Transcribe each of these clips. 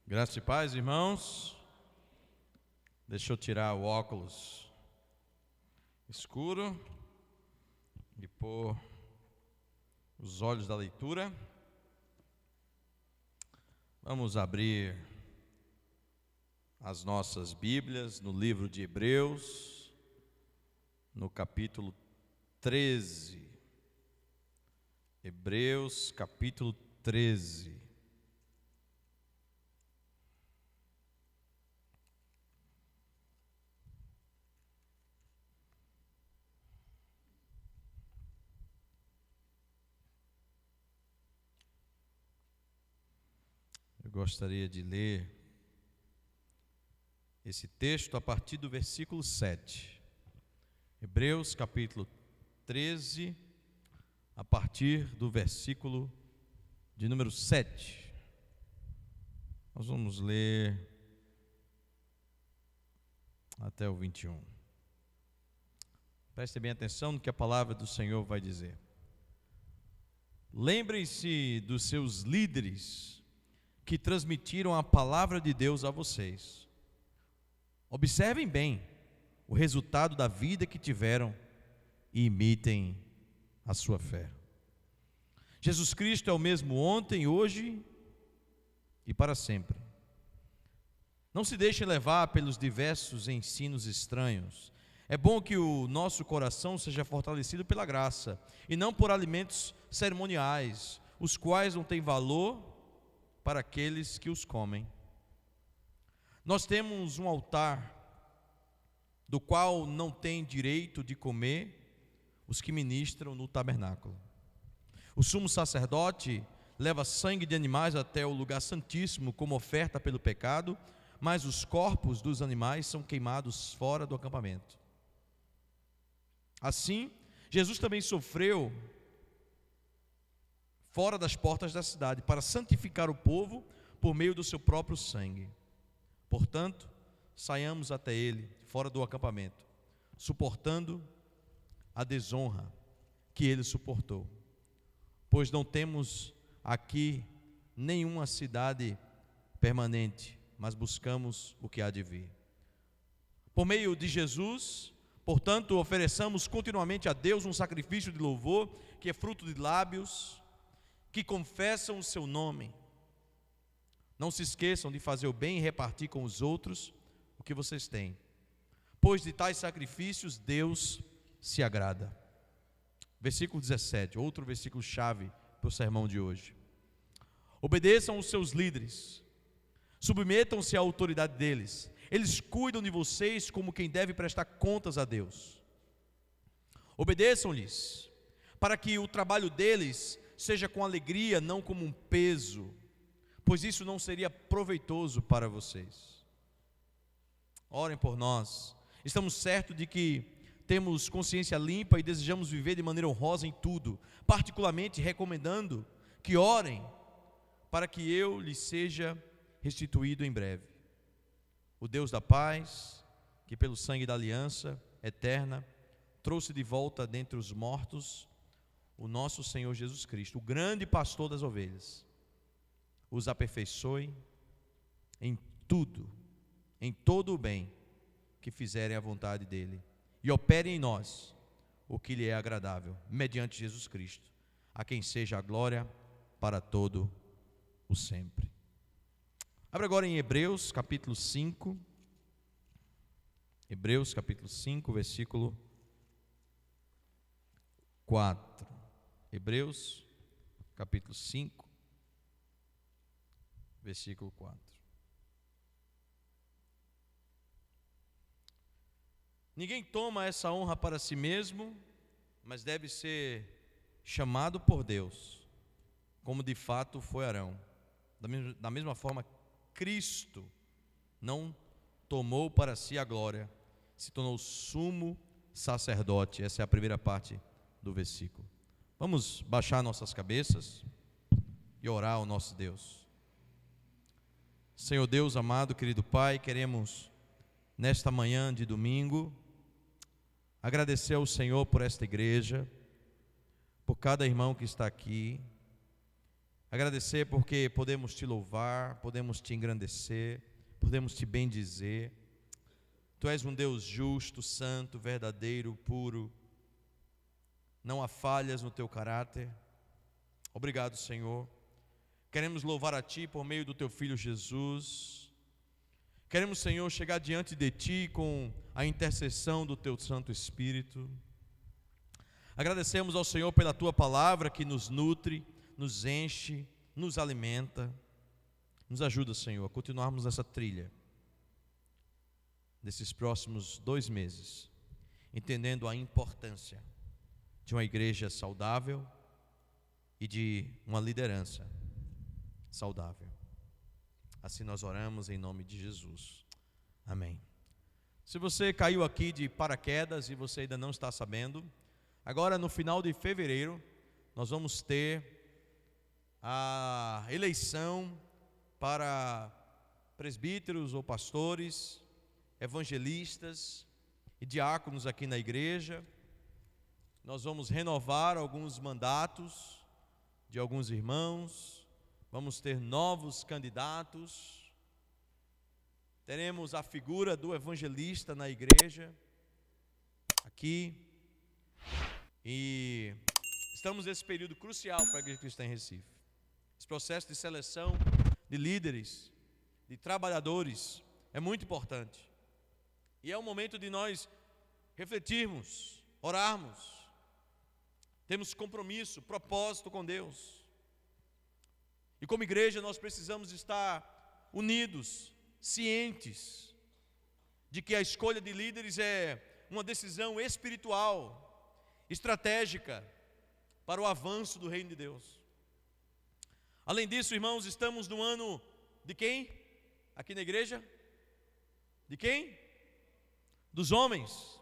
Graça e paz, irmãos. Deixa eu tirar o óculos escuro e pôr os olhos da leitura. Vamos abrir as nossas Bíblias no livro de Hebreus, no capítulo 13. Hebreus, capítulo 13. Eu gostaria de ler esse texto a partir do versículo 7. Hebreus capítulo 13, a partir do versículo de número 7. Nós vamos ler até o 21. Prestem bem atenção no que a palavra do Senhor vai dizer. Lembrem-se dos seus líderes que transmitiram a palavra de Deus a vocês. Observem bem o resultado da vida que tiveram e imitem a sua fé. Jesus Cristo é o mesmo ontem, hoje e para sempre. Não se deixem levar pelos diversos ensinos estranhos. É bom que o nosso coração seja fortalecido pela graça e não por alimentos cerimoniais, os quais não têm valor para aqueles que os comem. Nós temos um altar do qual não têm direito de comer os que ministram no tabernáculo. O sumo sacerdote leva sangue de animais até o lugar santíssimo como oferta pelo pecado, mas os corpos dos animais são queimados fora do acampamento. Assim, Jesus também sofreu fora das portas da cidade, para santificar o povo por meio do seu próprio sangue. Portanto, saiamos até ele, fora do acampamento, suportando a desonra que ele suportou. Pois não temos aqui nenhuma cidade permanente, mas buscamos o que há de vir. Por meio de Jesus, portanto, ofereçamos continuamente a Deus um sacrifício de louvor, que é fruto de lábios que confessam o seu nome. Não se esqueçam de fazer o bem e repartir com os outros o que vocês têm, pois de tais sacrifícios Deus se agrada. Versículo 17, outro versículo chave para o sermão de hoje. Obedeçam os seus líderes, submetam-se à autoridade deles. Eles cuidam de vocês como quem deve prestar contas a Deus. Obedeçam-lhes, para que o trabalho deles seja com alegria, não como um peso, pois isso não seria proveitoso para vocês. Orem por nós. Estamos certos de que temos consciência limpa e desejamos viver de maneira honrosa em tudo, particularmente recomendando que orem para que eu lhes seja restituído em breve. O Deus da paz, que pelo sangue da aliança eterna trouxe de volta dentre os mortos o nosso Senhor Jesus Cristo, o grande pastor das ovelhas, os aperfeiçoe em tudo, em todo o bem que fizerem a vontade dele, e operem em nós o que lhe é agradável, mediante Jesus Cristo, a quem seja a glória para todo o sempre. Abra agora em Hebreus capítulo 5, Hebreus capítulo 5, versículo 4. Hebreus, capítulo 5, versículo 4. Ninguém toma essa honra para si mesmo, mas deve ser chamado por Deus, como de fato foi Arão. Da mesma forma, Cristo não tomou para si a glória, se tornou sumo sacerdote. Essa é a primeira parte do versículo. Vamos baixar nossas cabeças e orar ao nosso Deus. Senhor Deus amado, querido Pai, queremos nesta manhã de domingo agradecer ao Senhor por esta igreja, por cada irmão que está aqui, Agradecer porque podemos te louvar, podemos te engrandecer, podemos te bendizer. Tu és um Deus justo, santo, verdadeiro, puro. Não há falhas no teu caráter. Obrigado, Senhor. Queremos louvar a Ti por meio do Teu Filho Jesus. Queremos, Senhor, chegar diante de Ti com a intercessão do Teu Santo Espírito. Agradecemos ao Senhor pela Tua palavra que nos nutre, nos enche, nos alimenta. Nos ajuda, Senhor, a continuarmos essa trilha desses próximos 2 meses, entendendo a importância de uma igreja saudável e de uma liderança saudável. Assim nós oramos em nome de Jesus. Amém. Se você caiu aqui de paraquedas e você ainda não está sabendo, agora no final de fevereiro nós vamos ter a eleição para presbíteros ou pastores, evangelistas e diáconos aqui na igreja. Nós vamos renovar alguns mandatos de alguns irmãos, vamos ter novos candidatos, teremos a figura do evangelista na igreja, aqui, e estamos nesse período crucial para a Igreja Cristã em Recife. Esse processo de seleção de líderes, de trabalhadores, é muito importante. E é o momento de nós refletirmos, orarmos, temos compromisso, propósito com Deus. E como igreja nós precisamos estar unidos, cientes de que a escolha de líderes é uma decisão espiritual, estratégica para o avanço do reino de Deus. Além disso, irmãos, estamos no ano de quem? Aqui na igreja? De quem? Dos homens.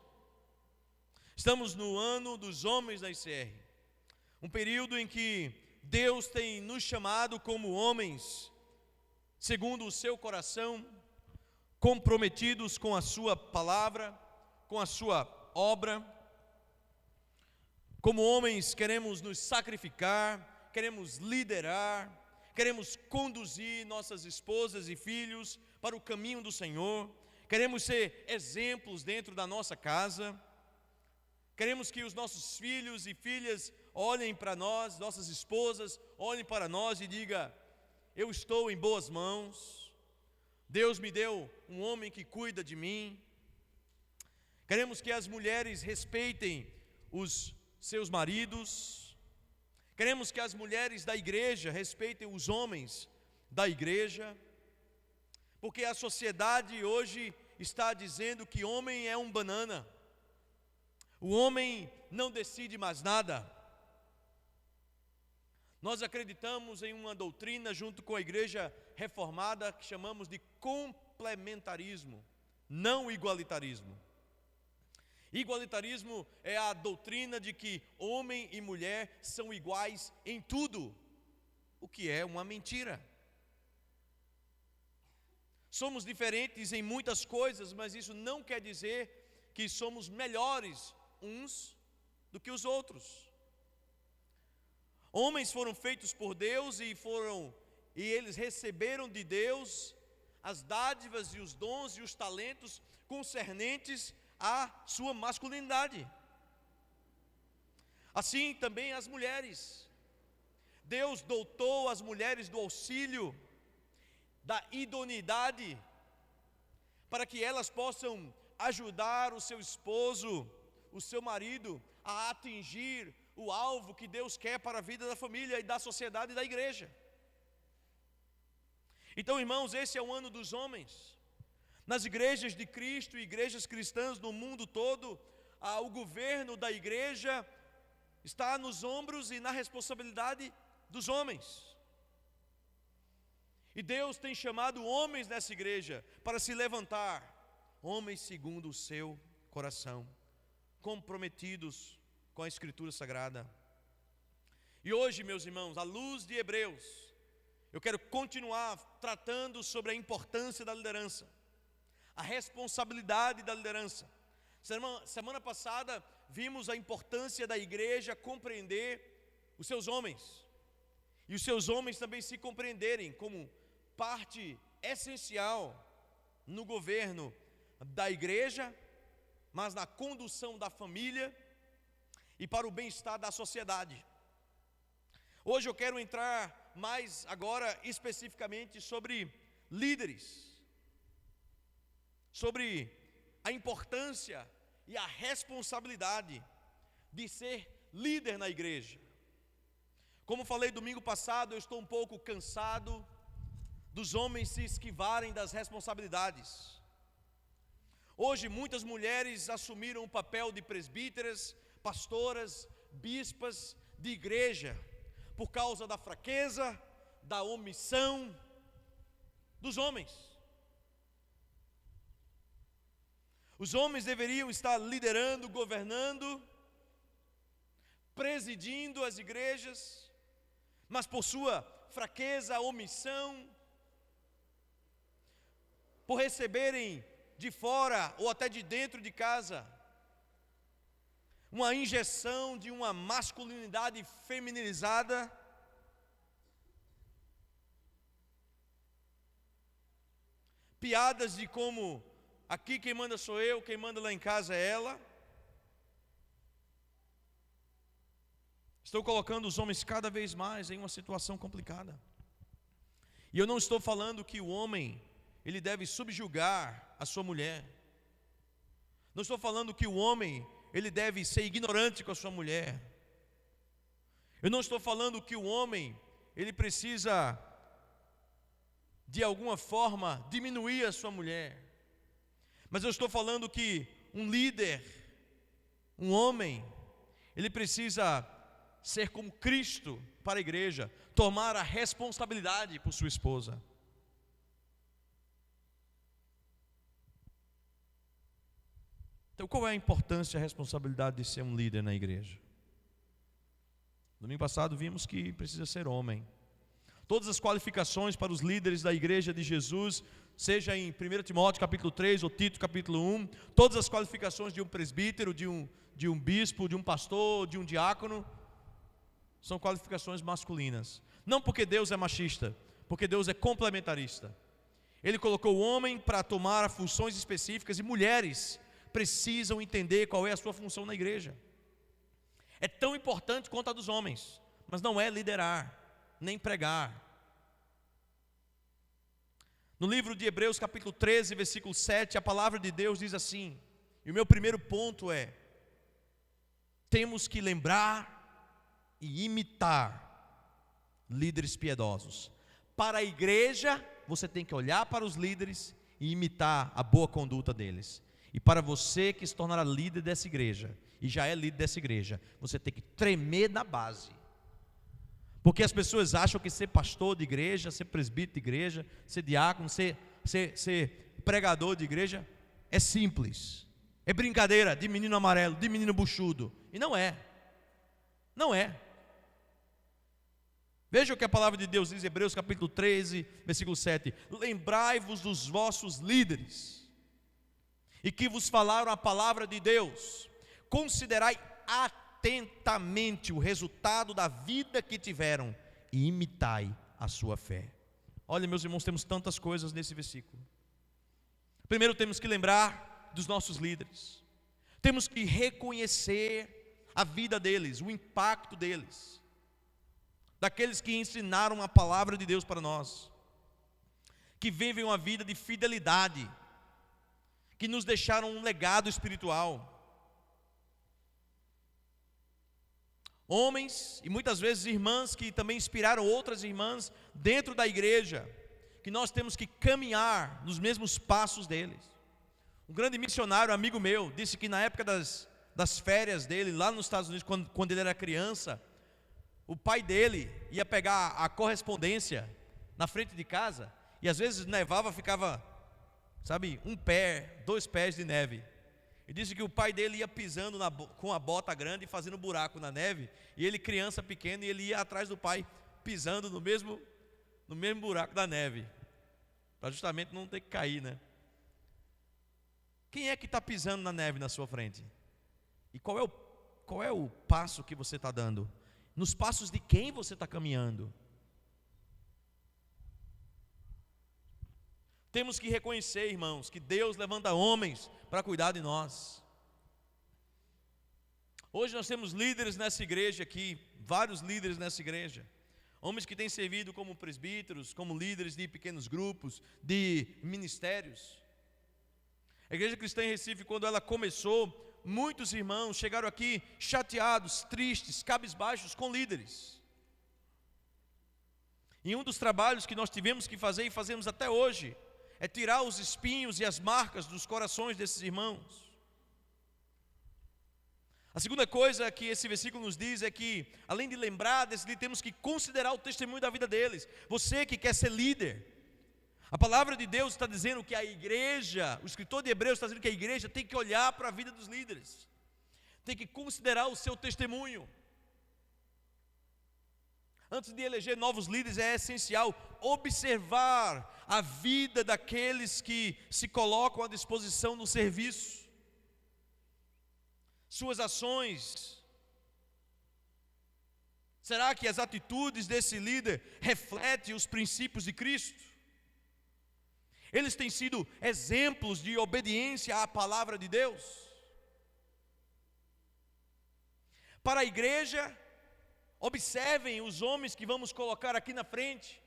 Estamos no ano dos homens da ICR, um período em que Deus tem nos chamado como homens, segundo o seu coração, comprometidos com a sua palavra, com a sua obra. Como homens queremos nos sacrificar, queremos liderar, queremos conduzir nossas esposas e filhos para o caminho do Senhor, queremos ser exemplos dentro da nossa casa. Queremos que os nossos filhos e filhas olhem para nós, nossas esposas olhem para nós e digam: eu estou em boas mãos, Deus me deu um homem que cuida de mim. Queremos que as mulheres respeitem os seus maridos. Queremos que as mulheres da igreja respeitem os homens da igreja, porque a sociedade hoje está dizendo que homem é um banana. O homem não decide mais nada. Nós acreditamos em uma doutrina junto com a igreja reformada que chamamos de complementarismo, não igualitarismo. Igualitarismo é a doutrina de que homem e mulher são iguais em tudo, o que é uma mentira. Somos diferentes em muitas coisas, mas isso não quer dizer que somos melhores uns do que os outros. Homens foram feitos por Deus e eles receberam de Deus as dádivas e os dons e os talentos concernentes à sua masculinidade. Assim também as mulheres. Deus dotou as mulheres do auxílio, da idoneidade, para que elas possam ajudar o seu esposo, o seu marido, a atingir o alvo que Deus quer para a vida da família e da sociedade e da igreja. Então, irmãos, esse é o ano dos homens. Nas igrejas de Cristo, igrejas cristãs no mundo todo, o governo da igreja está nos ombros e na responsabilidade dos homens. E Deus tem chamado homens nessa igreja para se levantar, homens segundo o seu coração, comprometidos com a Escritura Sagrada. E hoje, meus irmãos, à luz de Hebreus, eu quero continuar tratando sobre a importância da liderança, a responsabilidade da liderança. Semana passada vimos a importância da igreja compreender os seus homens e os seus homens também se compreenderem como parte essencial no governo da igreja, mas na condução da família e para o bem-estar da sociedade. Hoje eu quero entrar mais agora especificamente sobre líderes, sobre a importância e a responsabilidade de ser líder na igreja. Como falei domingo passado, eu estou um pouco cansado dos homens se esquivarem das responsabilidades. Hoje muitas mulheres assumiram o papel de presbíteras, pastoras, bispas de igreja, por causa da fraqueza, da omissão dos homens. Os homens deveriam estar liderando, governando, presidindo as igrejas, mas por sua fraqueza, omissão, por receberem de fora ou até de dentro de casa uma injeção de uma masculinidade feminilizada, piadas de como aqui quem manda sou eu, quem manda lá em casa é ela. Estou colocando os homens cada vez mais em uma situação complicada. E eu não estou falando que o homem ele deve subjugar a sua mulher. Não estou falando que o homem ele deve ser ignorante com a sua mulher. Eu não estou falando que o homem ele precisa de alguma forma diminuir a sua mulher. Mas eu estou falando que um líder, um homem, ele precisa ser como Cristo para a igreja, tomar a responsabilidade por sua esposa. Então, qual é a importância e a responsabilidade de ser um líder na igreja? Domingo passado vimos que precisa ser homem. Todas as qualificações para os líderes da igreja de Jesus, seja em 1 Timóteo capítulo 3 ou Tito capítulo 1, todas as qualificações de um presbítero, de um bispo, de um pastor, de um diácono, são qualificações masculinas. Não porque Deus é machista, porque Deus é complementarista. Ele colocou o homem para tomar funções específicas e mulheres precisam entender qual é a sua função na igreja. É tão importante quanto a dos homens, mas não é liderar, nem pregar. No livro de Hebreus capítulo 13, versículo 7, a palavra de Deus diz assim, e o meu primeiro ponto é: temos que lembrar e imitar líderes piedosos. Para a igreja, você tem que olhar para os líderes e imitar a boa conduta deles. E para você que se tornará líder dessa igreja, e já é líder dessa igreja, você tem que tremer na base. Porque as pessoas acham que ser pastor de igreja, ser presbítero de igreja, ser diácono, ser pregador de igreja é simples. É brincadeira de menino amarelo, de menino buchudo. E não é. Não é. Veja o que a palavra de Deus diz em Hebreus capítulo 13, versículo 7. Lembrai-vos dos vossos líderes, e que vos falaram a palavra de Deus. Considerai atentamente o resultado da vida que tiveram e imitai a sua fé. Olha, meus irmãos, temos tantas coisas nesse versículo. Primeiro temos que lembrar dos nossos líderes. Temos que reconhecer a vida deles, o impacto deles, daqueles que ensinaram a palavra de Deus para nós, que vivem uma vida de fidelidade, que nos deixaram um legado espiritual. Homens e muitas vezes irmãs que também inspiraram outras irmãs dentro da igreja, que nós temos que caminhar nos mesmos passos deles. Um grande missionário, amigo meu, disse que na época das férias dele, lá nos Estados Unidos, quando ele era criança, o pai dele ia pegar a correspondência na frente de casa, e às vezes nevava, ficava, sabe, 1 pé, 2 pés de neve. E disse que o pai dele ia pisando com a bota grande e fazendo buraco na neve, e ele, criança pequena, e ele ia atrás do pai pisando no mesmo buraco da neve, para justamente não ter que cair, né? Quem é que está pisando na neve na sua frente? E qual é o passo que você está dando? Nos passos de quem você está caminhando? Temos que reconhecer, irmãos, que Deus levanta homens para cuidar de nós. Hoje nós temos líderes nessa igreja aqui, vários líderes nessa igreja. Homens que têm servido como presbíteros, como líderes de pequenos grupos, de ministérios. A Igreja Cristã em Recife, quando ela começou, muitos irmãos chegaram aqui chateados, tristes, cabisbaixos com líderes. E um dos trabalhos que nós tivemos que fazer e fazemos até hoje é tirar os espinhos e as marcas dos corações desses irmãos. A segunda coisa que esse versículo nos diz é que, além de lembrar desse líder, temos que considerar o testemunho da vida deles. Você que quer ser líder, a palavra de Deus está dizendo que a igreja, o escritor de Hebreus está dizendo que a igreja tem que olhar para a vida dos líderes, tem que considerar o seu testemunho. Antes de eleger novos líderes, é essencial observar a vida daqueles que se colocam à disposição no serviço. Suas ações. Será que as atitudes desse líder refletem os princípios de Cristo? Eles têm sido exemplos de obediência à palavra de Deus? Para a igreja, observem os homens que vamos colocar aqui na frente.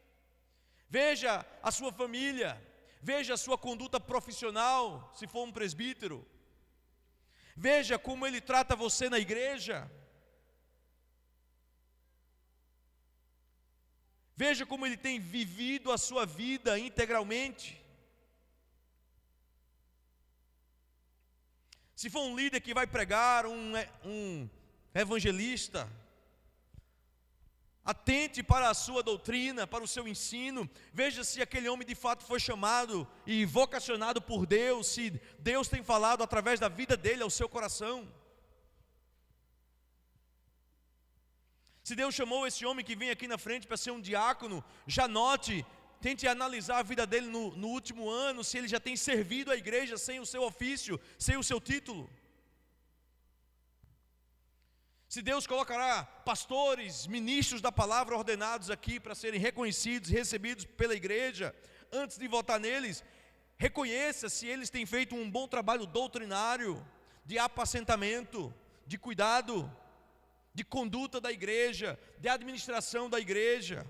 Veja a sua família, veja a sua conduta profissional, se for um presbítero. Veja como ele trata você na igreja. Veja como ele tem vivido a sua vida integralmente. Se for um líder que vai pregar, um evangelista, atente para a sua doutrina, para o seu ensino. Veja se aquele homem de fato foi chamado e vocacionado por Deus, se Deus tem falado através da vida dele ao seu coração. Se Deus chamou esse homem que vem aqui na frente para ser um diácono, já note, tente analisar a vida dele no último ano, se ele já tem servido a igreja sem o seu ofício, sem o seu título. Se Deus colocará pastores, ministros da palavra ordenados aqui para serem reconhecidos, recebidos pela igreja, antes de votar neles, reconheça se eles têm feito um bom trabalho doutrinário, de apacentamento, de cuidado, de conduta da igreja, de administração da igreja.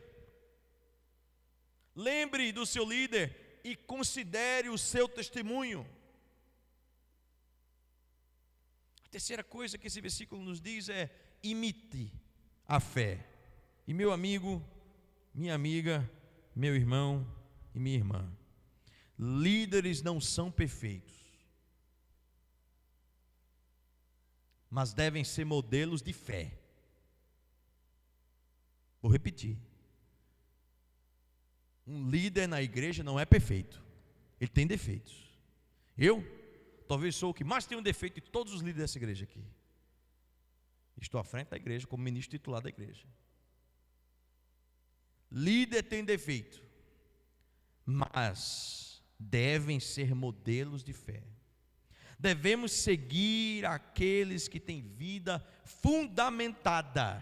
Lembre do seu líder e considere o seu testemunho. A terceira coisa que esse versículo nos diz é: imite a fé. E meu amigo, minha amiga, meu irmão e minha irmã, líderes não são perfeitos, mas devem ser modelos de fé. Vou repetir. Um líder na igreja não é perfeito, ele tem defeitos. Eu talvez sou o que mais tem um defeito de todos os líderes dessa igreja aqui. Estou à frente da igreja como ministro titular da igreja. Líder tem defeito, mas devem ser modelos de fé. Devemos seguir aqueles que têm vida fundamentada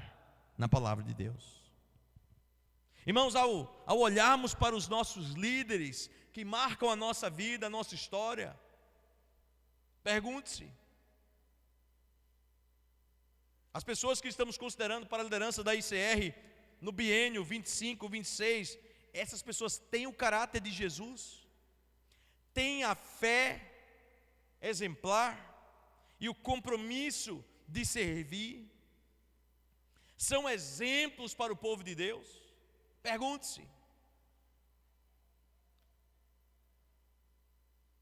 na palavra de Deus. Irmãos, ao olharmos para os nossos líderes que marcam a nossa vida, a nossa história, pergunte-se: as pessoas que estamos considerando para a liderança da ICR no biênio 25, 26, essas pessoas têm o caráter de Jesus? Têm a fé exemplar e o compromisso de servir? São exemplos para o povo de Deus? Pergunte-se.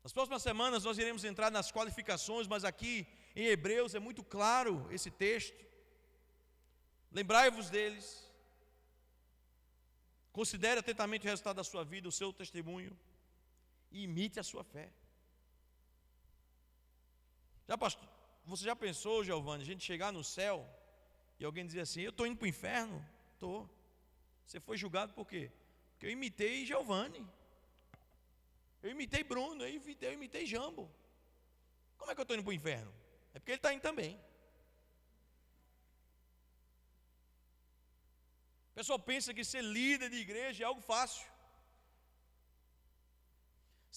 Nas próximas semanas nós iremos entrar nas qualificações, mas aqui em Hebreus é muito claro esse texto. Lembrai-vos deles. Considere atentamente o resultado da sua vida, o seu testemunho, e imite a sua fé. Você já pensou, Giovanni, a gente chegar no céu e alguém dizer assim: eu estou indo para o inferno? Estou. Você foi julgado por quê? Porque eu imitei Giovanni, eu imitei Bruno, eu imitei Jambo. Como é que eu estou indo para o inferno? É porque ele está indo também. O pessoal pensa que ser líder de igreja é algo fácil.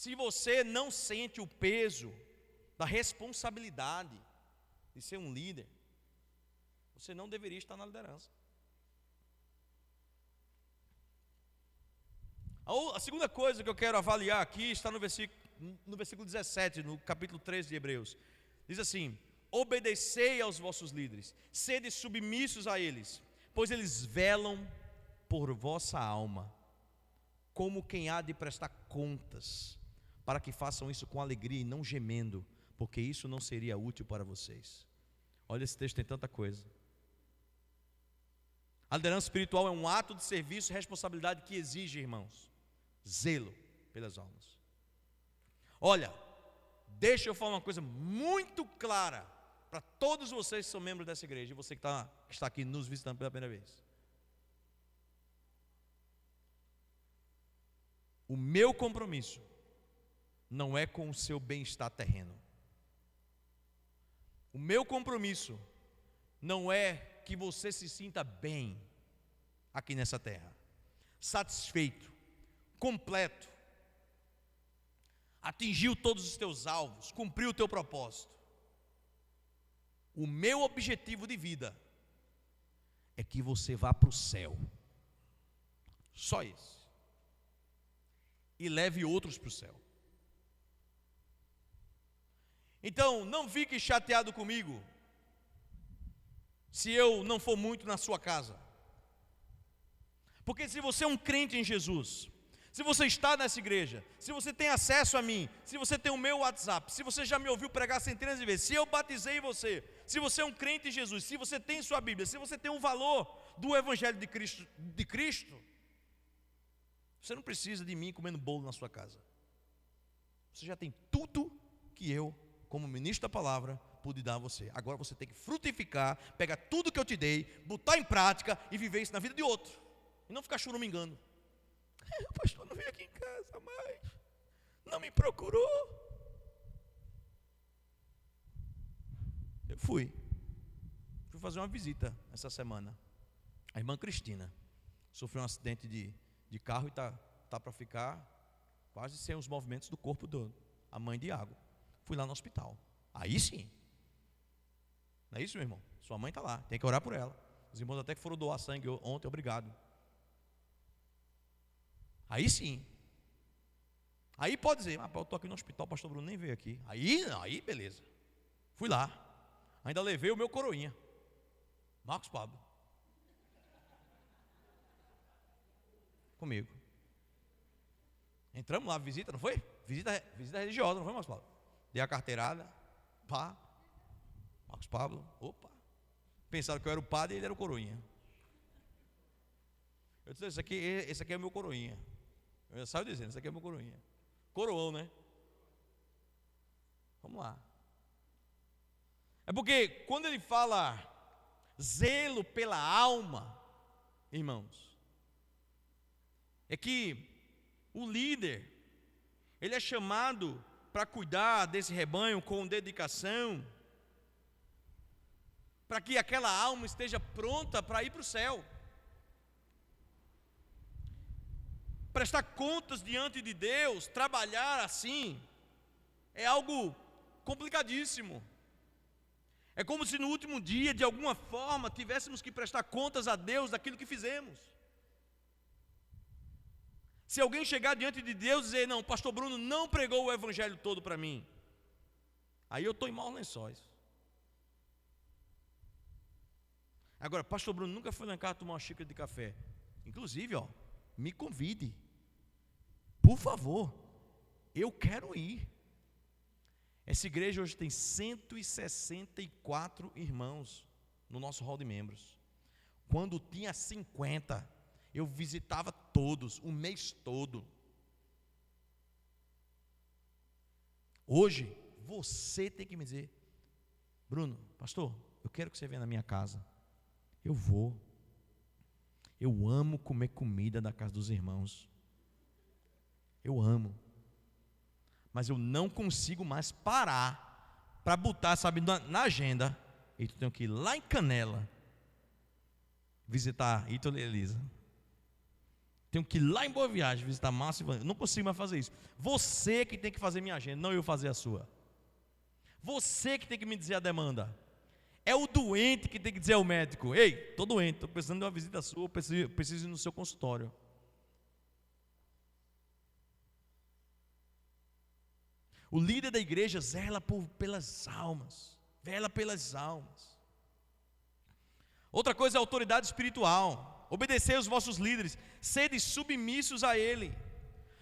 Se você não sente o peso da responsabilidade de ser um líder, você não deveria estar na liderança. A segunda coisa que eu quero avaliar aqui está no versículo 17, no capítulo 13 de Hebreus. Diz assim: obedecei aos vossos líderes, sede submissos a eles, pois eles velam por vossa alma, como quem há de prestar contas, para que façam isso com alegria e não gemendo, porque isso não seria útil para vocês. Olha, esse texto tem tanta coisa. A liderança espiritual é um ato de serviço e responsabilidade que exige, irmãos, zelo pelas almas. Olha, deixa eu falar uma coisa muito clara para todos vocês que são membros dessa igreja, e você que está aqui nos visitando pela primeira vez. O meu compromisso não é com o seu bem-estar terreno. O meu compromisso não é que você se sinta bem aqui nessa terra, satisfeito, completo, atingiu todos os teus alvos, cumpriu o teu propósito. O meu objetivo de vida é que você vá para o céu, só isso, e leve outros para o céu. Então, não fique chateado comigo se eu não for muito na sua casa, porque se você é um crente em Jesus, se você está nessa igreja, se você tem acesso a mim, se você tem o meu WhatsApp, se você já me ouviu pregar centenas de vezes, se eu batizei você, se você é um crente em Jesus, se você tem sua Bíblia, se você tem o valor do Evangelho de Cristo, você não precisa de mim comendo bolo na sua casa. Você já tem tudo que eu, como ministro da palavra, pude dar a você. Agora você tem que frutificar, pegar tudo que eu te dei, botar em prática e viver isso na vida de outro. E não ficar choramingando. O pastor não veio aqui em casa mais, não me procurou. Eu fui fazer uma visita essa semana. A irmã Cristina sofreu um acidente de carro e está para ficar quase sem os movimentos do corpo a mãe de Iago. Fui lá no hospital. Aí sim. Não é isso, meu irmão? Sua mãe está lá, tem que orar por ela. Os irmãos até que foram doar sangue ontem, obrigado. Aí sim. Aí pode dizer, eu estou aqui no hospital, o pastor Bruno nem veio aqui. Aí beleza. Fui lá. Ainda levei o meu coroinha, Marcos Pablo, comigo. Entramos lá, visita, não foi? Visita religiosa, não foi, Marcos Pablo? Dei a carteirada, pá, Marcos Pablo, opa. Pensaram que eu era o padre e ele era o coroinha. Eu disse, esse aqui é o meu coroinha. Eu já saio dizendo, esse aqui é o meu coroinha. Coroão, né? Vamos lá. É porque quando ele fala zelo pela alma, irmãos, é que o líder, ele é chamado para cuidar desse rebanho com dedicação, para que aquela alma esteja pronta para ir para o céu. Prestar contas diante de Deus, trabalhar assim, é algo complicadíssimo. É como se no último dia, de alguma forma, tivéssemos que prestar contas a Deus daquilo que fizemos. Se alguém chegar diante de Deus e dizer, não, o pastor Bruno não pregou o evangelho todo para mim, aí eu estou em maus lençóis. Agora, pastor Bruno nunca foi lá em casa tomar uma xícara de café. Inclusive, me convide. Por favor, eu quero ir. Essa igreja hoje tem 164 irmãos no nosso hall de membros. Quando tinha 50, eu visitava todos, o mês todo. Hoje, você tem que me dizer, Bruno, pastor, eu quero que você venha na minha casa. Eu vou. Eu amo comer comida da casa dos irmãos. Eu amo. Mas eu não consigo mais parar para botar, sabe, na agenda. E tu tem que ir lá em Canela visitar Ítalo e Elisa. Tenho que ir lá em Boa Viagem visitar Márcio e Ivan. Eu não consigo mais fazer isso. Você que tem que fazer minha agenda, não eu fazer a sua. Você que tem que me dizer a demanda. É o doente que tem que dizer ao médico: ei, estou doente, estou precisando de uma visita sua, preciso ir no seu consultório. O líder da igreja zela pelas almas. Vela pelas almas. Outra coisa é a autoridade espiritual. Obedecei os vossos líderes, sede submissos a ele.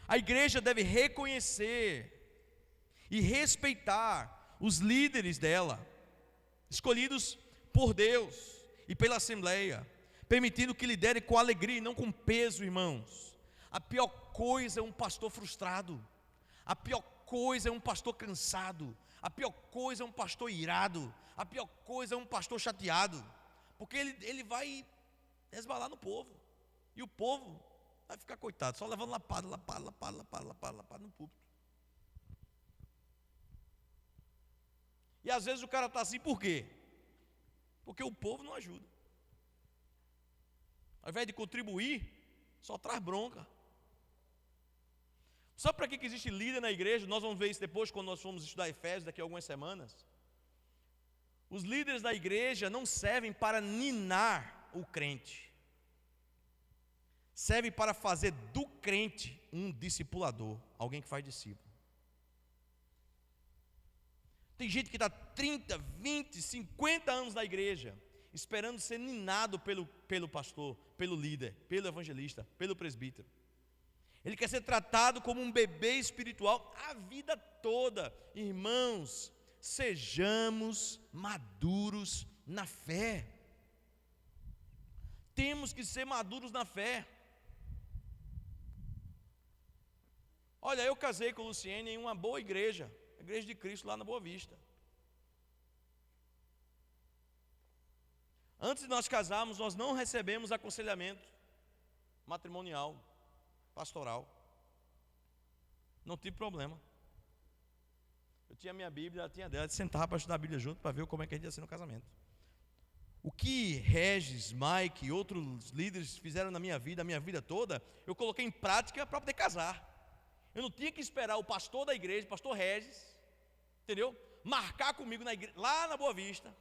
A igreja deve reconhecer e respeitar os líderes dela, escolhidos por Deus e pela Assembleia, permitindo que lidere com alegria e não com peso, irmãos. A pior coisa é um pastor frustrado. A pior coisa é um pastor cansado. A pior coisa é um pastor irado. A pior coisa é um pastor chateado. Porque ele vai resbalar no povo. E o povo vai ficar coitado, só levando lapada no púlpito. E às vezes o cara está assim, por quê? Porque o povo não ajuda. Ao invés de contribuir, só traz bronca. Sabe para que existe líder na igreja? Nós vamos ver isso depois, quando nós formos estudar Efésios, daqui a algumas semanas. Os líderes da igreja não servem para ninar o crente. Serve para fazer do crente um discipulador, alguém que faz discípulo. Tem gente que está 30, 20, 50 anos na igreja, esperando ser ninado pelo pastor, pelo líder, pelo evangelista, pelo presbítero. Ele quer ser tratado como um bebê espiritual a vida toda. Irmãos, sejamos maduros na fé. Temos que ser maduros na fé. Olha, eu casei com Luciene em uma boa igreja, a Igreja de Cristo lá na Boa Vista. Antes de nós casarmos, nós não recebemos aconselhamento matrimonial, pastoral. Não tive problema. Eu tinha minha Bíblia, ela tinha dela, de sentar para estudar a Bíblia junto, para ver como é que a gente ia ser no casamento. O que Regis, Mike e outros líderes fizeram na minha vida, a minha vida toda, eu coloquei em prática para poder casar. Eu não tinha que esperar o pastor da igreja, o pastor Regis, entendeu? Marcar comigo na igreja, lá na Boa Vista.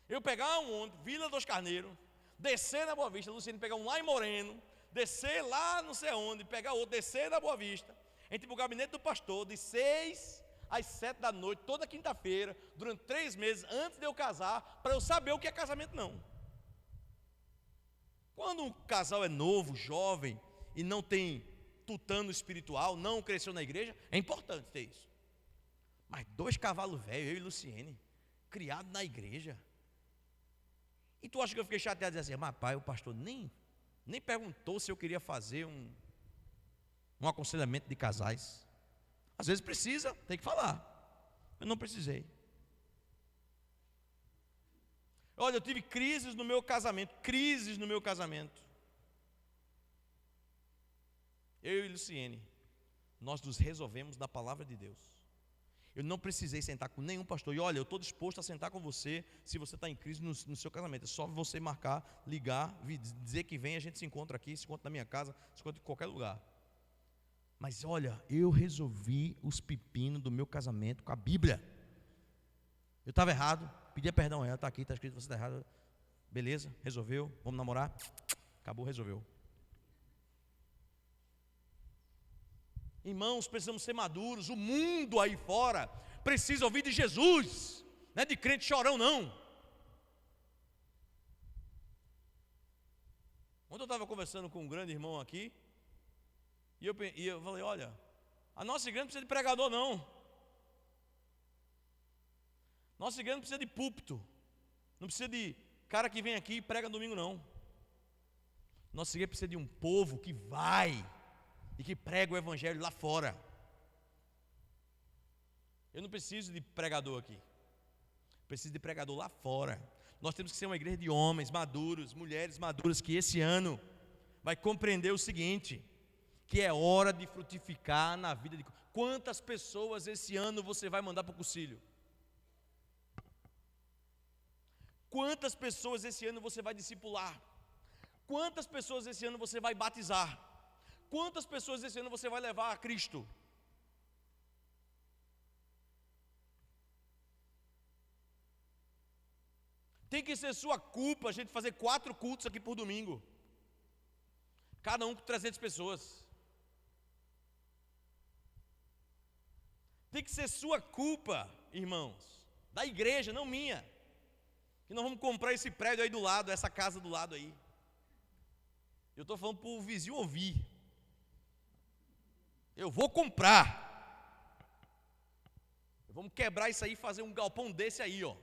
Eu pegar um ônibus, Vila dos Carneiros, descer na Boa Vista, Luciano pegar um lá em Moreno, descer lá não sei onde, pegar outro, descer na Boa Vista, a gente ir para o gabinete do pastor, de 6 às 7 da noite, toda quinta-feira, durante 3 meses, antes de eu casar, para eu saber o que é casamento não. Quando um casal é novo, jovem, e não tem tutano espiritual, não cresceu na igreja, é importante ter isso. Mas 2 cavalos velhos, eu e Luciene, criado na igreja. E tu acha que eu fiquei chateado e dizer assim, mas pai, o pastor nem perguntou se eu queria fazer um aconselhamento de casais. Às vezes precisa, tem que falar. Eu não precisei. Olha, eu tive crises no meu casamento. Eu e Luciene, nós nos resolvemos na palavra de Deus. Eu não precisei sentar com nenhum pastor. E olha, eu estou disposto a sentar com você se você está em crise no seu casamento. É só você marcar, ligar, dizer que vem, a gente se encontra aqui, se encontra na minha casa, se encontra em qualquer lugar. Mas olha, eu resolvi os pepinos do meu casamento com a Bíblia. Eu estava errado, pedia perdão a ela, está aqui, está escrito, você está errado. Beleza, resolveu, vamos namorar. Acabou, resolveu. Irmãos, precisamos ser maduros. O mundo aí fora precisa ouvir de Jesus, não é de crente chorão não. Ontem eu estava conversando com um grande irmão aqui, e eu falei, olha, a nossa igreja não precisa de pregador não. Nossa igreja não precisa de púlpito, não precisa de cara que vem aqui e prega domingo não. Nossa igreja precisa de um povo que vai e que prega o evangelho lá fora. Eu não preciso de pregador aqui, preciso de pregador lá fora. Nós temos que ser uma igreja de homens maduros, mulheres maduras, que esse ano vai compreender o seguinte, que é hora de frutificar na vida de... Quantas pessoas esse ano você vai mandar para o cursilho? Quantas pessoas esse ano você vai discipular? Quantas pessoas esse ano você vai batizar? Quantas pessoas esse ano você vai levar a Cristo? Tem que ser sua culpa a gente fazer 4 cultos aqui por domingo, cada um com 300 pessoas. Tem que ser sua culpa, irmãos, da igreja, não minha, que nós vamos comprar esse prédio aí do lado, essa casa do lado aí. Eu estou falando para o vizinho ouvir. Eu vou comprar. Vamos quebrar isso aí e fazer um galpão desse aí, ó.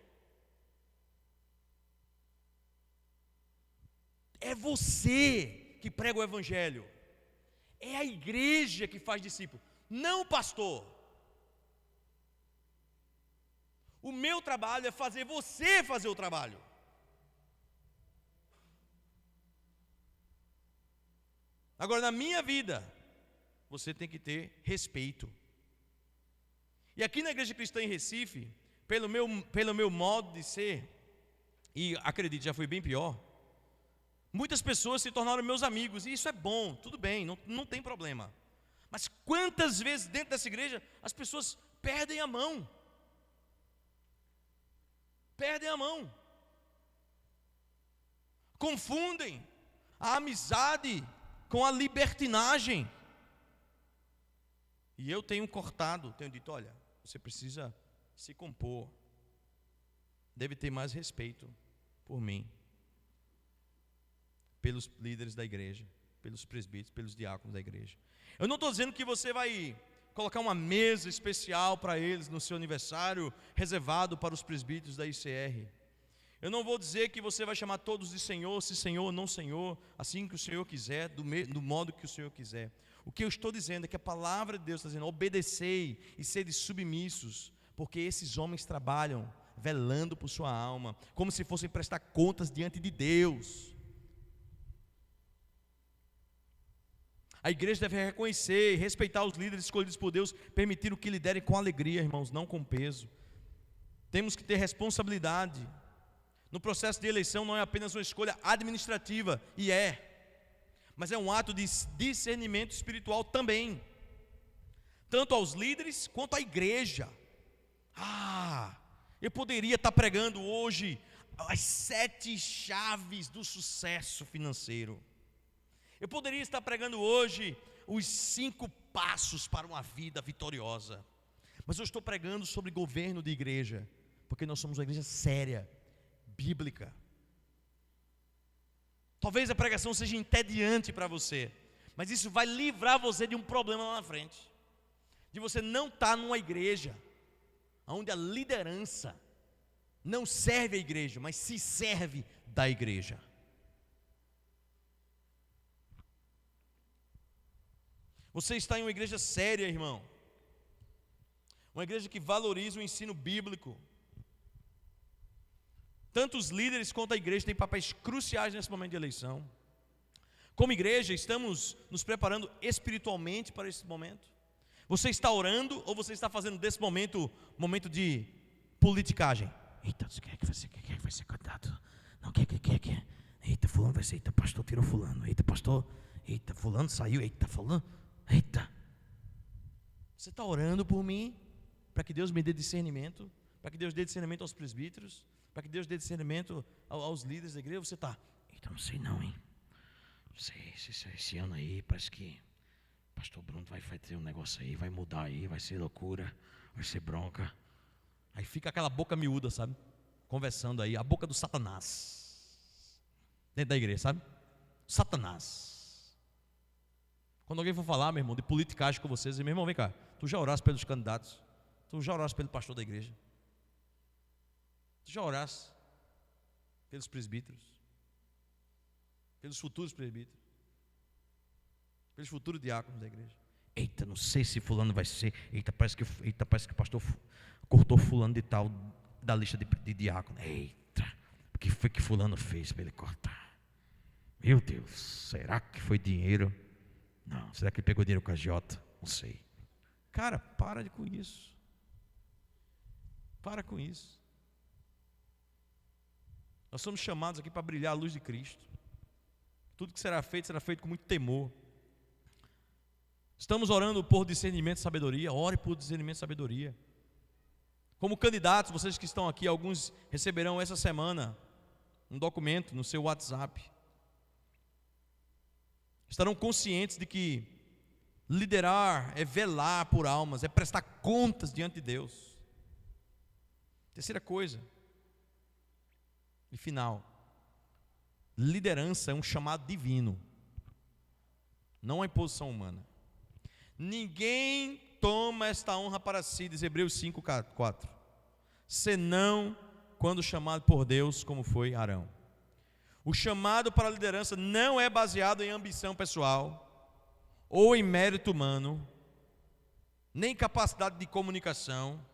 É você que prega o evangelho. É a igreja que faz discípulo, não o pastor. O meu trabalho é fazer você fazer o trabalho. Agora, na minha vida, você tem que ter respeito. E aqui na Igreja Cristã em Recife, pelo meu modo de ser, e acredite, já foi bem pior, muitas pessoas se tornaram meus amigos, e isso é bom, tudo bem, não tem problema. Mas quantas vezes dentro dessa igreja as pessoas perdem a mão? Perdem a mão. Confundem a amizade com a libertinagem. E eu tenho cortado, tenho dito, olha, você precisa se compor. Deve ter mais respeito por mim, pelos líderes da igreja, pelos presbíteros, pelos diáconos da igreja. Eu não estou dizendo que você vai colocar uma mesa especial para eles no seu aniversário, reservado para os presbíteros da ICR. Eu não vou dizer que você vai chamar todos de Senhor, se Senhor, não Senhor, assim que o Senhor quiser, do modo que o Senhor quiser. O que eu estou dizendo é que a palavra de Deus está dizendo, obedecei e sede submissos, porque esses homens trabalham velando por sua alma, como se fossem prestar contas diante de Deus. A igreja deve reconhecer e respeitar os líderes escolhidos por Deus, permitir o que liderem com alegria, irmãos, não com peso. Temos que ter responsabilidade. No processo de eleição não é apenas uma escolha administrativa, mas é um ato de discernimento espiritual também, tanto aos líderes quanto à igreja. Eu poderia estar pregando hoje as 7 chaves do sucesso financeiro. Eu poderia estar pregando hoje os 5 passos para uma vida vitoriosa. Mas eu estou pregando sobre governo de igreja, porque nós somos uma igreja séria, bíblica. Talvez a pregação seja entediante para você, mas isso vai livrar você de um problema lá na frente, de você não estar numa igreja onde a liderança não serve a igreja, mas se serve da igreja. Você está em uma igreja séria, irmão, uma igreja que valoriza o ensino bíblico. Tanto os líderes quanto a igreja têm papéis cruciais nesse momento de eleição. Como igreja, estamos nos preparando espiritualmente para esse momento. Você está orando ou você está fazendo desse momento de politicagem? Eita, quem é que vai ser candidato? Não, quem é? Eita, fulano vai ser, eita, pastor tirou fulano. Eita, pastor, eita, fulano saiu, eita, fulano, eita. Você está orando por mim, para que Deus me dê discernimento, para que Deus dê discernimento aos presbíteros, para que Deus dê discernimento aos líderes da igreja. Você está, então não sei não, hein? Não sei, esse ano aí parece que o pastor Bruno vai ter um negócio aí, vai mudar aí, vai ser loucura, vai ser bronca. Aí fica aquela boca miúda, sabe? Conversando aí, a boca do Satanás dentro da igreja, sabe? Satanás. Quando alguém for falar, meu irmão, de politicagem com vocês, meu irmão, vem cá, tu já oraste pelos candidatos? Tu já oraste pelo pastor da igreja? Tu já oraste pelos presbíteros? Pelos futuros presbíteros? Pelos futuros diáconos da igreja? Eita, não sei se fulano vai ser. Eita, parece que o pastor cortou fulano de tal da lista de diácono. Eita, o que foi que fulano fez para ele cortar? Meu Deus, será que foi dinheiro? Não, será que ele pegou dinheiro com a agiota? Não sei. Cara, para com isso. Para com isso. Nós somos chamados aqui para brilhar a luz de Cristo. Tudo que será feito com muito temor. Estamos orando por discernimento e sabedoria. Ore por discernimento e sabedoria. Como candidatos, vocês que estão aqui, alguns receberão essa semana um documento no seu WhatsApp. Estarão conscientes de que liderar é velar por almas, é prestar contas diante de Deus. Terceira coisa, e final, liderança é um chamado divino, não uma imposição humana. Ninguém toma esta honra para si, diz Hebreus 5:4, senão quando chamado por Deus, como foi Arão. O chamado para a liderança não é baseado em ambição pessoal, ou em mérito humano, nem capacidade de comunicação,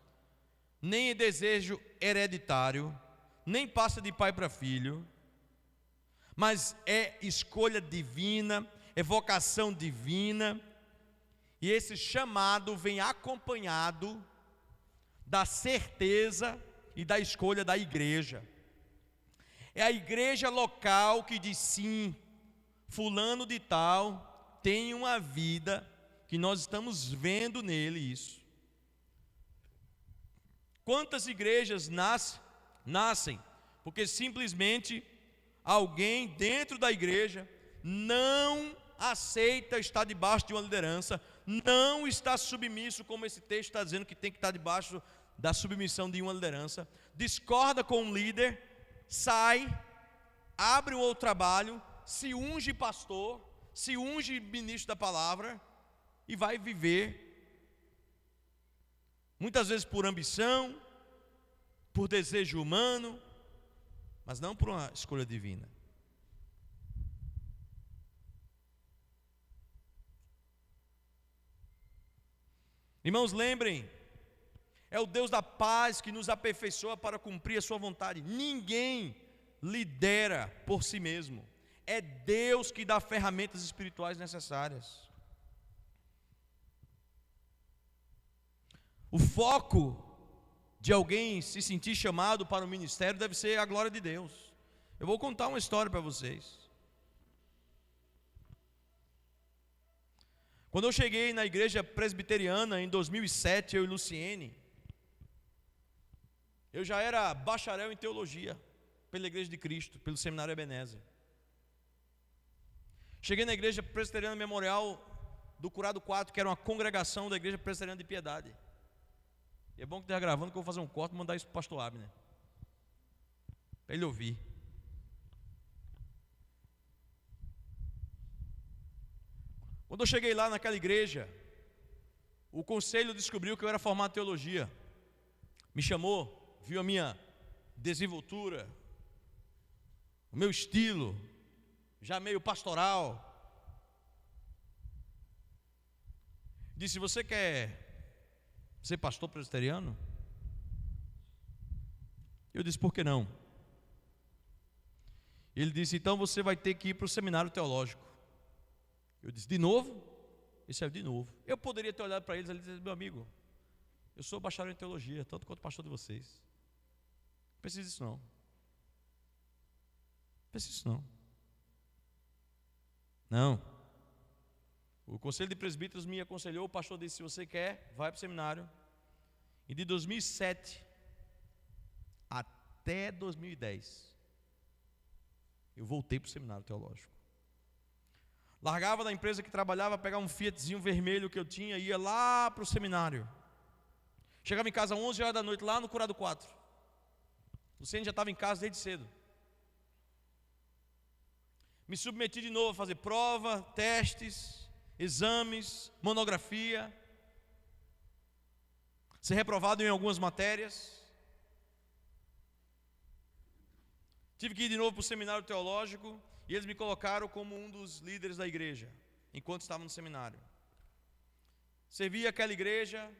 nem em desejo hereditário, nem passa de pai para filho, mas é escolha divina, é vocação divina, e esse chamado vem acompanhado da certeza e da escolha da igreja. É a igreja local que diz sim, fulano de tal tem uma vida que nós estamos vendo nele isso. Quantas igrejas nascem porque simplesmente alguém dentro da igreja não aceita estar debaixo de uma liderança, não está submisso, como esse texto está dizendo que tem que estar debaixo da submissão de uma liderança, discorda com um líder, sai, abre um outro trabalho, se unge pastor, se unge ministro da palavra e vai viver, muitas vezes por ambição, por desejo humano, mas não por uma escolha divina. Irmãos, lembrem, é o Deus da paz que nos aperfeiçoa para cumprir a sua vontade. Ninguém lidera por si mesmo. É Deus que dá ferramentas espirituais necessárias. O foco de alguém se sentir chamado para o ministério deve ser a glória de Deus. Eu vou contar uma história para vocês. Quando eu cheguei na igreja presbiteriana em 2007, eu e Luciene, eu já era bacharel em teologia pela Igreja de Cristo, pelo Seminário Ebenezer. Cheguei na igreja presbiteriana Memorial do Curado 4, que era uma congregação da igreja presbiteriana de Piedade. E é bom que esteja gravando, que eu vou fazer um corte e mandar isso para o pastor Abner, para ele ouvir. Quando eu cheguei lá naquela igreja, o conselho descobriu que eu era formado em teologia. Me chamou, viu a minha desenvoltura, o meu estilo, já meio pastoral. Disse: você quer ser pastor presbiteriano? Eu disse: por que não? Ele disse: então você vai ter que ir para o seminário teológico. Eu disse: de novo? Isso é de novo. Eu poderia ter olhado para eles ali e dizer: meu amigo, eu sou bacharel em teologia, tanto quanto pastor de vocês. Não precisa disso não. Não precisa disso não. Não. O conselho de presbíteros me aconselhou, o pastor disse: se você quer, vai para o seminário. E de 2007 até 2010, eu voltei para o seminário teológico. Largava da empresa que trabalhava, pegava um Fiatzinho vermelho que eu tinha, ia lá para o seminário. Chegava em casa às 11 horas da noite, lá no Curado 4. Luciene já estava em casa desde cedo. Me submeti de novo a fazer prova, testes, exames, monografia. Ser reprovado em algumas matérias. Tive que ir de novo para o seminário teológico. E eles me colocaram como um dos líderes da igreja, enquanto estava no seminário. Servi aquela igreja.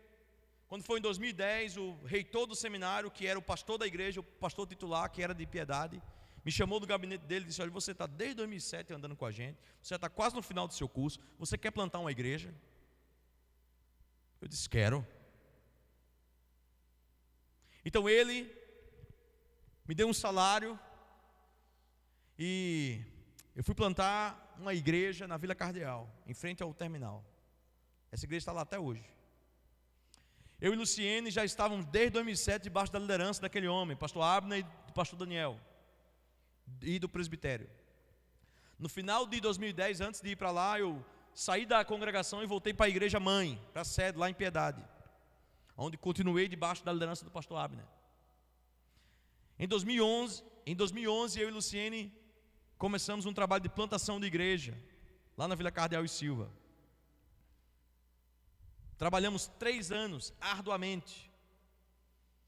Quando foi em 2010, o reitor do seminário, que era o pastor da igreja, o pastor titular, que era de Piedade, me chamou do gabinete dele e disse: olha, você está desde 2007 andando com a gente, você já está quase no final do seu curso, você quer plantar uma igreja? Eu disse: quero. Então ele me deu um salário e eu fui plantar uma igreja na Vila Cardeal, em frente ao terminal. Essa igreja está lá até hoje. Eu e Luciene já estávamos desde 2007 debaixo da liderança daquele homem, pastor Abner e do pastor Daniel, e do presbitério. No final de 2010, antes de ir para lá, eu saí da congregação e voltei para a igreja mãe, para a sede lá em Piedade, onde continuei debaixo da liderança do pastor Abner. Em 2011, eu e Luciene começamos um trabalho de plantação de igreja, lá na Vila Cardeal e Silva. Trabalhamos 3 anos, arduamente,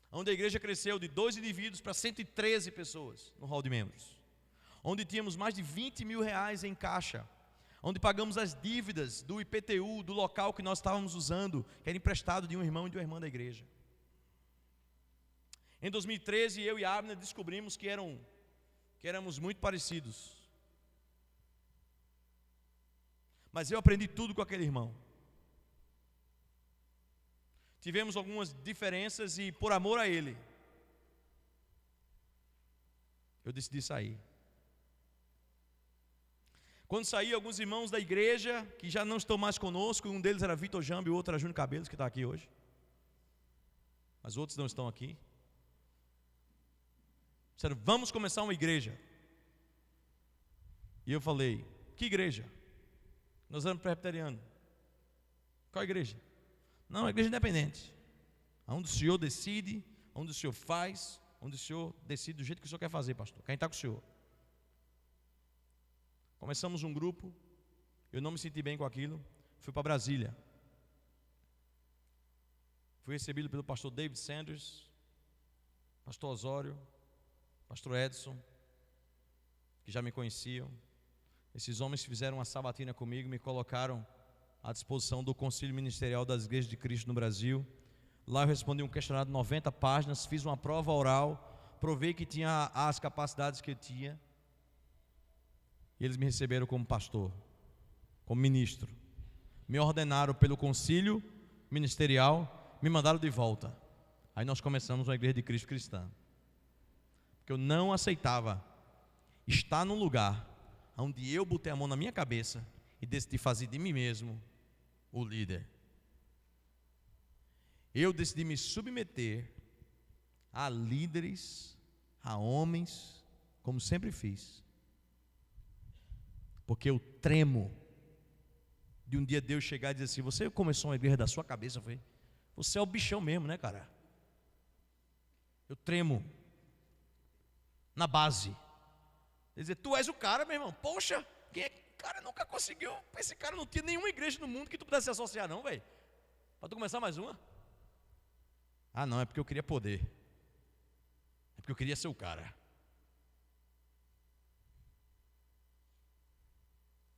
onde a igreja cresceu de 2 indivíduos para 113 pessoas no hall de membros, onde tínhamos mais de 20 mil reais em caixa, onde pagamos as dívidas do IPTU, do local que nós estávamos usando, que era emprestado de um irmão e de uma irmã da igreja. Em 2013, eu e Abner descobrimos que éramos muito parecidos. Mas eu aprendi tudo com aquele irmão. Tivemos algumas diferenças e por amor a ele, eu decidi sair. Quando saí, alguns irmãos da igreja, que já não estão mais conosco, um deles era Vitor Jambi, o outro era Júnior Cabelos, que está aqui hoje. Mas outros não estão aqui. Disseram, vamos começar uma igreja. E eu falei, que igreja? Nós éramos presbiterianos. Qual igreja? Não, a igreja independente. Onde o senhor decide, onde o senhor faz, onde o senhor decide do jeito que o senhor quer fazer, pastor. Quem está com o senhor? Começamos um grupo, eu não me senti bem com aquilo, fui para Brasília. Fui recebido pelo pastor David Sanders, pastor Osório, pastor Edson, que já me conheciam. Esses homens fizeram uma sabatina comigo, me colocaram à disposição do Conselho Ministerial das Igrejas de Cristo no Brasil. Lá eu respondi um questionário de 90 páginas, fiz uma prova oral, provei que tinha as capacidades que eu tinha. E eles me receberam como pastor, como ministro. Me ordenaram pelo Conselho Ministerial, me mandaram de volta. Aí nós começamos uma igreja de Cristo cristã. Porque eu não aceitava estar num lugar onde eu botei a mão na minha cabeça e decidi fazer de mim mesmo o líder. Eu decidi me submeter a líderes, a homens, como sempre fiz. Porque eu tremo de um dia Deus chegar e dizer assim, você começou uma igreja da sua cabeça? Eu falei, você é o bichão mesmo, né, cara? Eu tremo na base. Ele dizer, tu és o cara, meu irmão. Poxa, quem é? O cara nunca conseguiu. Esse cara não tinha nenhuma igreja no mundo que tu pudesse se associar, não, velho. Para tu começar mais uma? Ah, não, é porque eu queria poder. É porque eu queria ser o cara.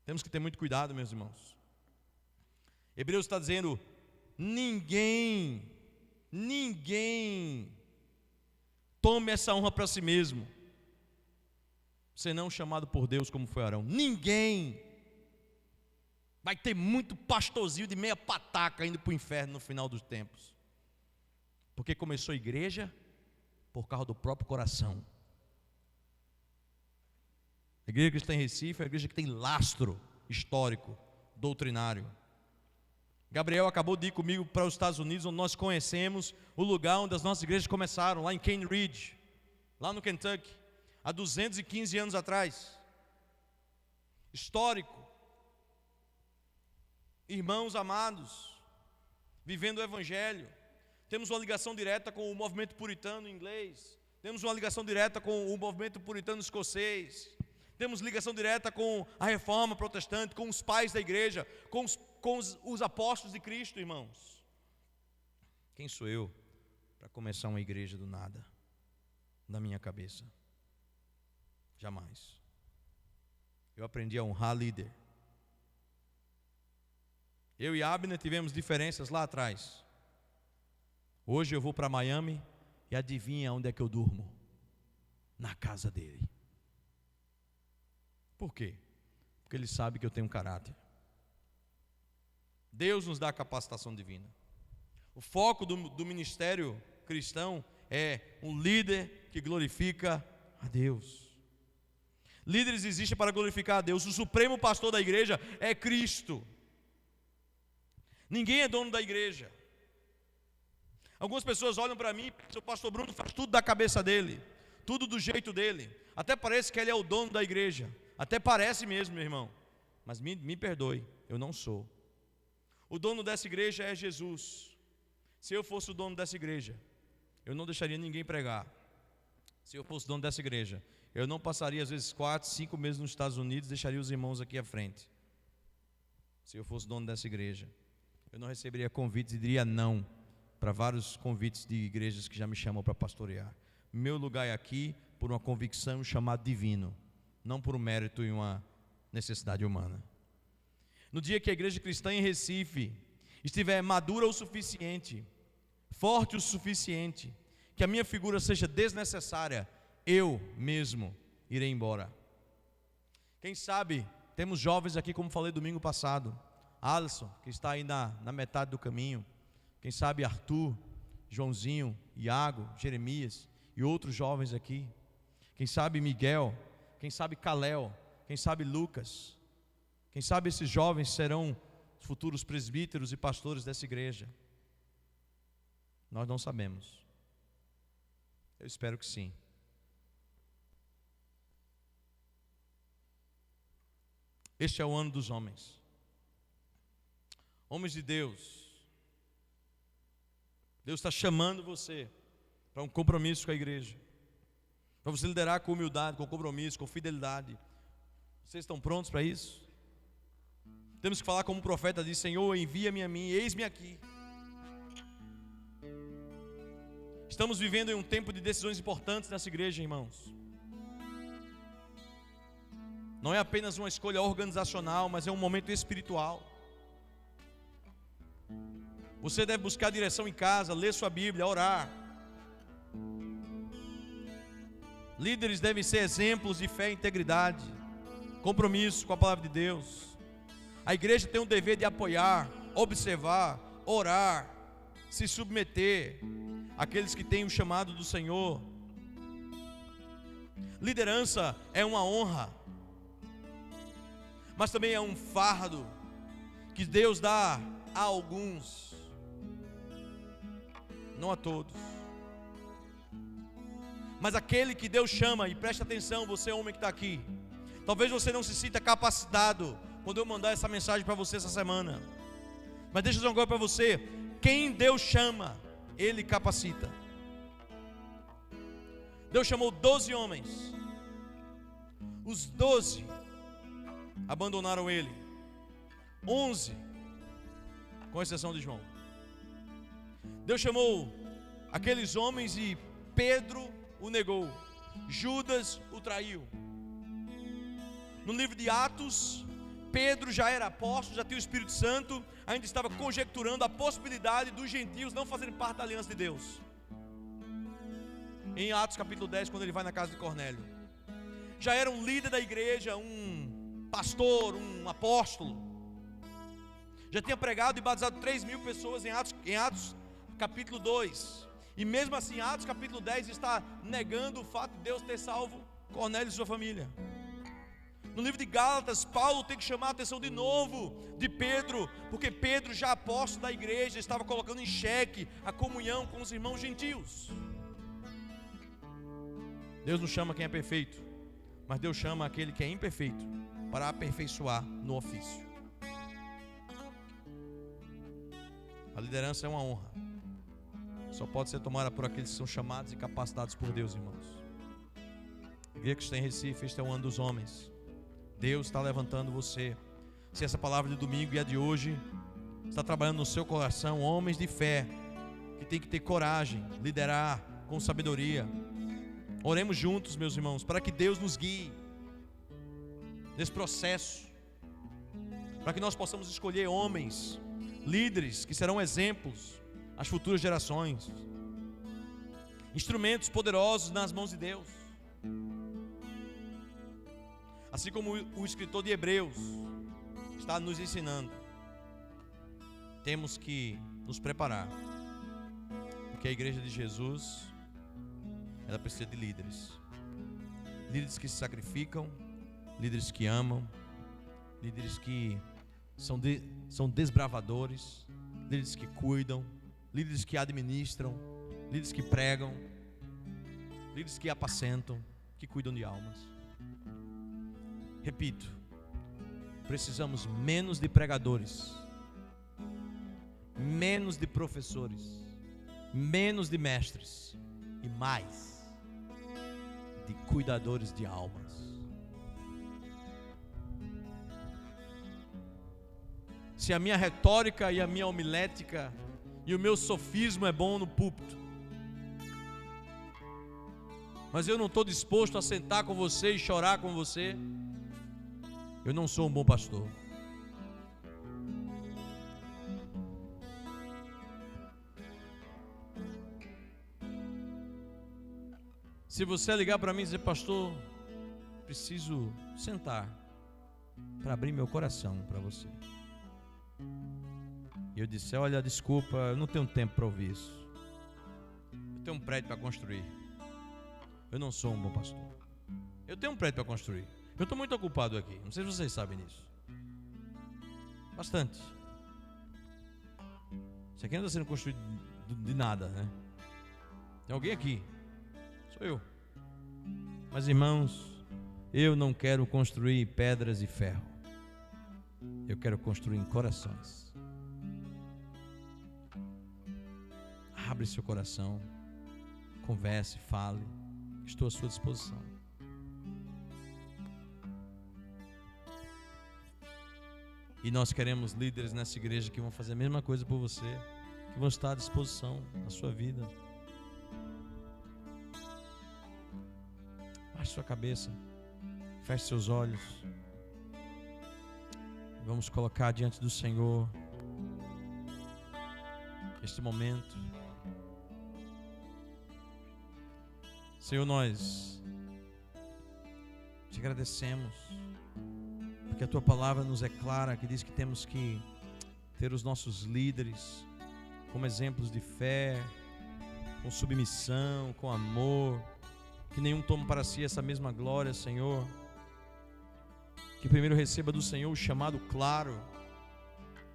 Temos que ter muito cuidado, meus irmãos. Hebreus está dizendo, ninguém tome essa honra para si mesmo, senão chamado por Deus como foi Arão. Ninguém. Vai ter muito pastorzinho de meia pataca indo para o inferno no final dos tempos. Porque começou a igreja por causa do próprio coração. A igreja cristã em Recife é a igreja que tem lastro histórico, doutrinário. Gabriel acabou de ir comigo para os Estados Unidos, onde nós conhecemos o lugar onde as nossas igrejas começaram, lá em Cane Ridge, lá no Kentucky, há 215 anos atrás. Histórico. Irmãos amados, vivendo o Evangelho. Temos uma ligação direta com o movimento puritano inglês. Temos uma ligação direta com o movimento puritano escocês. Temos ligação direta com a reforma protestante, com os pais da igreja, com os apóstolos de Cristo, irmãos. Quem sou eu para começar uma igreja do nada, da minha cabeça? Jamais. Eu aprendi a honrar líder. Eu e Abner tivemos diferenças lá atrás. Hoje eu vou para Miami e adivinha onde é que eu durmo? Na casa dele. Por quê? Porque ele sabe que eu tenho um caráter. Deus nos dá a capacitação divina. O foco do ministério cristão é um líder que glorifica a Deus. Líderes existem para glorificar a Deus. O supremo pastor da igreja é Cristo. Ninguém é dono da igreja. Algumas pessoas olham para mim e pensam: o pastor Bruno faz tudo da cabeça dele, tudo do jeito dele. Até parece que ele é o dono da igreja. Até parece mesmo, meu irmão. Mas me perdoe, eu não sou. O dono dessa igreja é Jesus. Se eu fosse o dono dessa igreja, eu não deixaria ninguém pregar. Se eu fosse o dono dessa igreja, eu não passaria às vezes 4, 5 meses nos Estados Unidos, deixaria os irmãos aqui à frente. Se eu fosse o dono dessa igreja, eu não receberia convites e diria não para vários convites de igrejas que já me chamam para pastorear. Meu lugar é aqui por uma convicção e um chamado divino, não por um mérito e uma necessidade humana. No dia que a igreja cristã em Recife estiver madura o suficiente, forte o suficiente, que a minha figura seja desnecessária, eu mesmo irei embora. Quem sabe, temos jovens aqui, como falei domingo passado, Alisson, que está aí na metade do caminho. Quem sabe Arthur, Joãozinho, Iago, Jeremias e outros jovens aqui. Quem sabe Miguel, quem sabe Calel, quem sabe Lucas. Quem sabe esses jovens serão os futuros presbíteros e pastores dessa igreja. Nós não sabemos. Eu espero que sim. Este é o ano dos homens. Homens de Deus. Deus está chamando você para um compromisso com a igreja, para você liderar com humildade, com compromisso, com fidelidade. Vocês estão prontos para isso? Temos que falar como o profeta diz: Senhor, envia-me a mim, eis-me aqui. Estamos vivendo em um tempo de decisões importantes nessa igreja, irmãos. Não é apenas uma escolha organizacional, mas é um momento espiritual. Você deve buscar direção em casa, ler sua Bíblia, orar. Líderes devem ser exemplos de fé e integridade, compromisso com a palavra de Deus. A igreja tem o dever de apoiar, observar, orar, se submeter àqueles que têm o chamado do Senhor. Liderança é uma honra, mas também é um fardo que Deus dá a alguns, não a todos. Mas aquele que Deus chama, e preste atenção, você homem que está aqui, talvez você não se sinta capacitado quando eu mandar essa mensagem para você essa semana, mas deixa eu dizer uma coisa para você: quem Deus chama, Ele capacita. Deus chamou 12 homens, os 12 abandonaram Ele, 11, com exceção de João. Deus chamou aqueles homens e Pedro o negou, Judas o traiu. No livro de Atos, Pedro já era apóstolo, já tinha o Espírito Santo, ainda estava conjecturando a possibilidade dos gentios não fazerem parte da aliança de Deus. Em Atos capítulo 10, quando ele vai na casa de Cornélio, já era um líder da igreja, um pastor, um apóstolo, já tinha pregado e batizado 3.000 pessoas em Atos capítulo 2. E mesmo assim, Atos capítulo 10 está negando o fato de Deus ter salvo Cornélio e sua família. No livro de Gálatas, Paulo tem que chamar a atenção de novo de Pedro, porque Pedro, já apóstolo da igreja, estava colocando em xeque a comunhão com os irmãos gentios. Deus não chama quem é perfeito, mas Deus chama aquele que é imperfeito para aperfeiçoar no ofício. A liderança é uma honra, só pode ser tomada por aqueles que são chamados e capacitados por Deus, irmãos. A igreja que está em Recife, este é o ano dos homens. Deus está levantando você. Se essa palavra de domingo e a de hoje está trabalhando no seu coração, homens de fé que tem que ter coragem, liderar com sabedoria. Oremos juntos, meus irmãos, para que Deus nos guie nesse processo, para que nós possamos escolher homens, líderes que serão exemplos às futuras gerações, instrumentos poderosos nas mãos de Deus. Assim como o escritor de Hebreus está nos ensinando, temos que nos preparar, porque a igreja de Jesus, ela precisa de líderes. Líderes que se sacrificam, líderes que amam, líderes que são desbravadores, líderes que cuidam, líderes que administram, líderes que pregam, líderes que apacentam, que cuidam de almas. Repito, precisamos menos de pregadores, menos de professores, menos de mestres e mais de cuidadores de almas. Se a minha retórica e a minha homilética e o meu sofismo é bom no púlpito, mas eu não estou disposto a sentar com você e chorar com você, eu não sou um bom pastor. Se você ligar para mim e dizer: pastor, preciso sentar para abrir meu coração para você, e eu disse: olha, desculpa, eu não tenho tempo para ouvir isso, eu tenho um prédio para construir, eu não sou um bom pastor. Eu tenho um prédio para construir, eu estou muito ocupado aqui, não sei se vocês sabem disso, bastante. Isso aqui não está sendo construído de nada, né? Tem alguém aqui, sou eu. Mas irmãos, eu não quero construir pedras e ferro, eu quero construir em corações. Abre seu coração, converse, fale, estou à sua disposição. E nós queremos líderes nessa igreja que vão fazer a mesma coisa por você, que vão estar à disposição na sua vida. Baixe sua cabeça, feche seus olhos. Vamos colocar diante do Senhor este momento. Senhor, nós te agradecemos, porque a tua palavra nos é clara, que diz que temos que ter os nossos líderes como exemplos de fé, com submissão, com amor, que nenhum tome para si essa mesma glória, Senhor. Que primeiro receba do Senhor o chamado claro,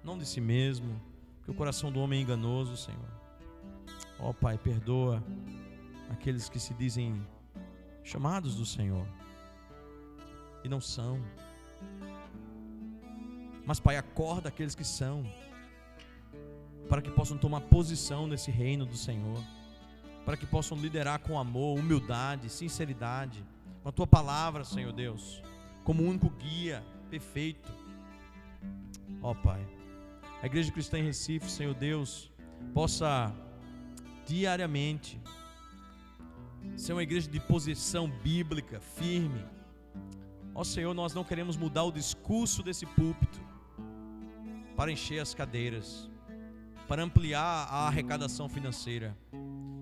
não de si mesmo, porque o coração do homem é enganoso, Senhor. Ó Pai, perdoa aqueles que se dizem chamados do Senhor e não são. Mas Pai, acorda aqueles que são, para que possam tomar posição nesse reino do Senhor, para que possam liderar com amor, humildade, sinceridade, com a tua palavra, Senhor Deus, como único guia perfeito. Ó Pai, a Igreja Cristã em Recife, Senhor Deus, possa diariamente ser uma igreja de posição bíblica firme. Ó Senhor, nós não queremos mudar o discurso desse púlpito para encher as cadeiras, para ampliar a arrecadação financeira.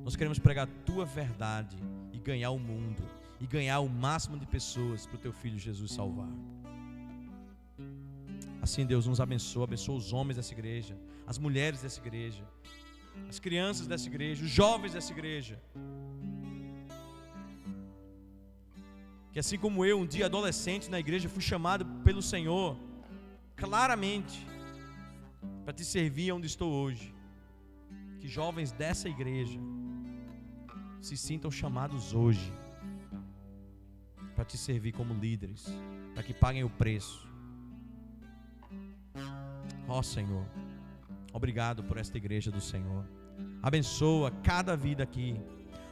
Nós queremos pregar a tua verdade e ganhar o mundo, e ganhar o máximo de pessoas para o teu Filho Jesus salvar. Assim, Deus, nos abençoa, abençoa os homens dessa igreja, as mulheres dessa igreja, as crianças dessa igreja, os jovens dessa igreja. Que assim como eu, um dia adolescente na igreja, fui chamado pelo Senhor claramente para te servir onde estou hoje. Que jovens dessa igreja se sintam chamados hoje para te servir como líderes, para que paguem o preço. Ó Senhor, obrigado por esta igreja do Senhor. Abençoa cada vida aqui,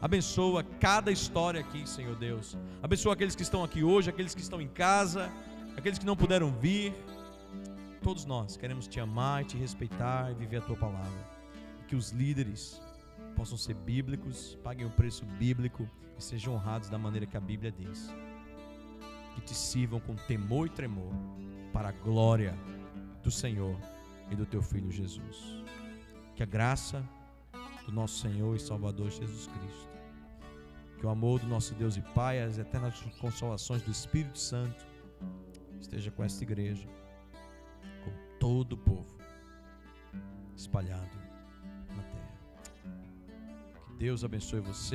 abençoa cada história aqui, Senhor Deus. Abençoa aqueles que estão aqui hoje, aqueles que estão em casa, aqueles que não puderam vir. Todos nós queremos te amar e te respeitar e viver a tua palavra. Que os líderes possam ser bíblicos, paguem o preço bíblico e sejam honrados da maneira que a Bíblia diz. Que te sirvam com temor e tremor para a glória do Senhor e do teu Filho Jesus. Que a graça do nosso Senhor e Salvador Jesus Cristo, que o amor do nosso Deus e Pai, as eternas consolações do Espírito Santo esteja com esta igreja, com todo o povo espalhado na terra. Que Deus abençoe você.